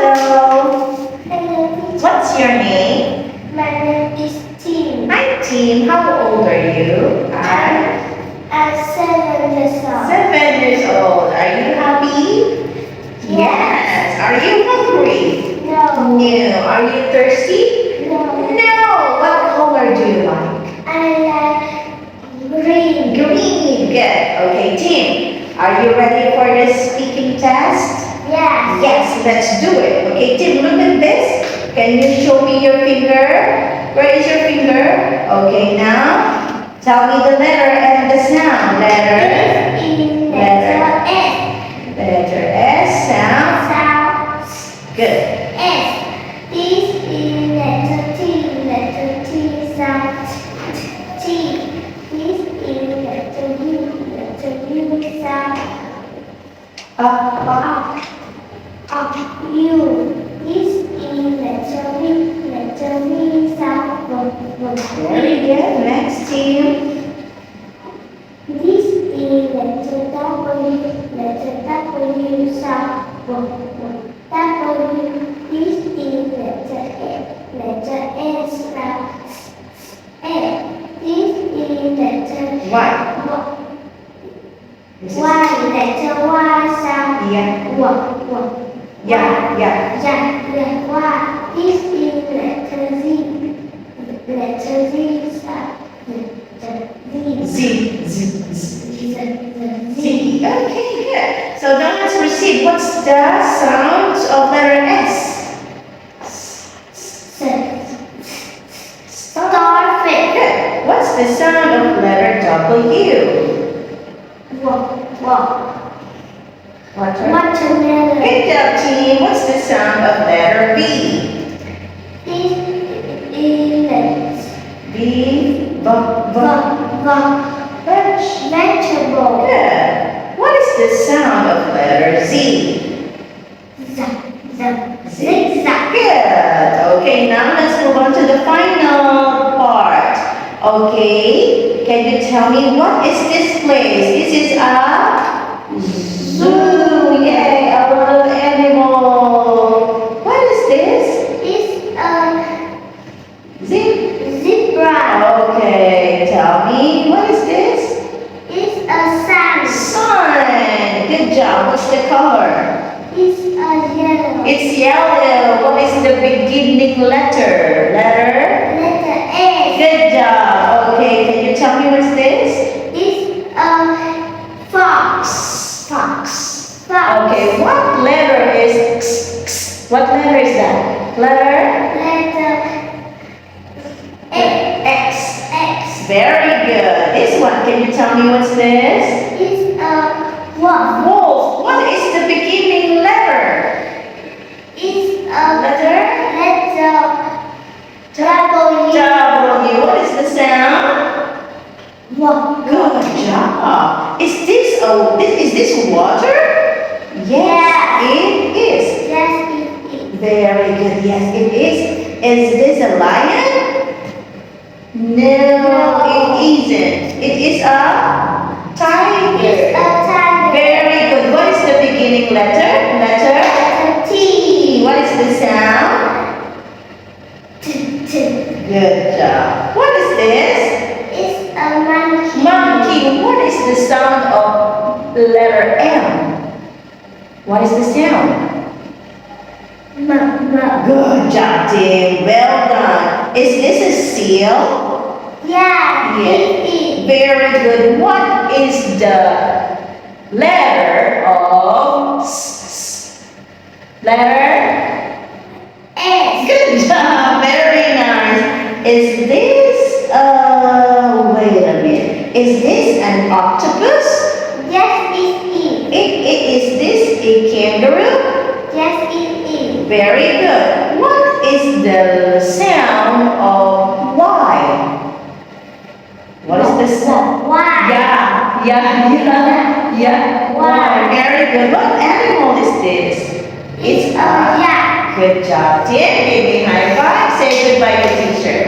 Hello. Hello. What's your name? My name is Tim. Hi, Tim. How old are you? I'm 7 years old. 7 years old. Are you happy? Yes. Are you hungry? No. No. Are you thirsty? No. No. What color do you like? I like green. Green. Good. Okay, Tim. Are you ready for this speaking test? Yes. Yes, let's do it. Okay, Tim, look at this. Can you show me your finger? Where is your finger? Okay, now tell me the letter and the sound. Letter. In Letter. letter S. Letter S. Sound. Sound Good. S. This is letter T. Letter T sound T. This is letter U. Letter U sound Up, up. up. U. This is letter V. Letter V sound Very good. Next, Tim. This is letter W. Letter W sound W. This is letter A. Letter A sound A. This is letter Y. This is Y. Letter Y sound yeah. W. Yeah, yeah. Yeah, Y. This is letter Z. Letter Z sound letter Z. Z. Z. Z. Z. Z. Okay, good. So now let's proceed. What's the sound of letter S? Starfish. Good. What's the sound of letter W? Water. Watermelon. Good job, team. What's the sound of letter B? This is B. Veg. vegetable. Good. What is the sound of letter Z? Zigzag. Good. Okay, now let's move on to the final part. Okay, can you tell me what is this place? This is a zoo. Yay, a little animal. What is this? It's a Zebra. zebra. Okay, tell me, what is this? It's a sun. Sun. Good job. What's the color? It's a yellow. It's yellow. What is the beginning letter? Letter? Letter A. Good job. Okay, can you tell me what's this? It's a fox. Fox. Fox. Okay, what letter is x, x? What letter is that? Letter? Letter A. X. X. Very good. This one, can you tell me what's this? It's a wolf. Wolf. What is the beginning letter? It's a Letter? W. W. What is the sound? Wolf. Good job. Is this water? Yes, Yes. it is. Yes, it is. Very good. Yes, it is. Is this a lion? No, it isn't. It is a tiger. It's a tiger. Very good. What is the beginning letter? Letter Letter T. T. What is the sound? T. Good job. What is this? It's a monkey. Monkey. What is the sound of letter M? What is the sound? Good job, Tim. Well done. Is this a seal? Yeah, it is. Very good. What is the letter of S? Letter? S. Good job. Very nice. Is this, wait a minute. Is this an octopus? Yes, it is. Is this a kangaroo? Yes, it is. Very good. What is the sound of Y? What is the sound? Why? Yeah. Y. Very good. What animal is this? It's a yak. Good job, Tim. Give me high five. Say goodbye to teacher.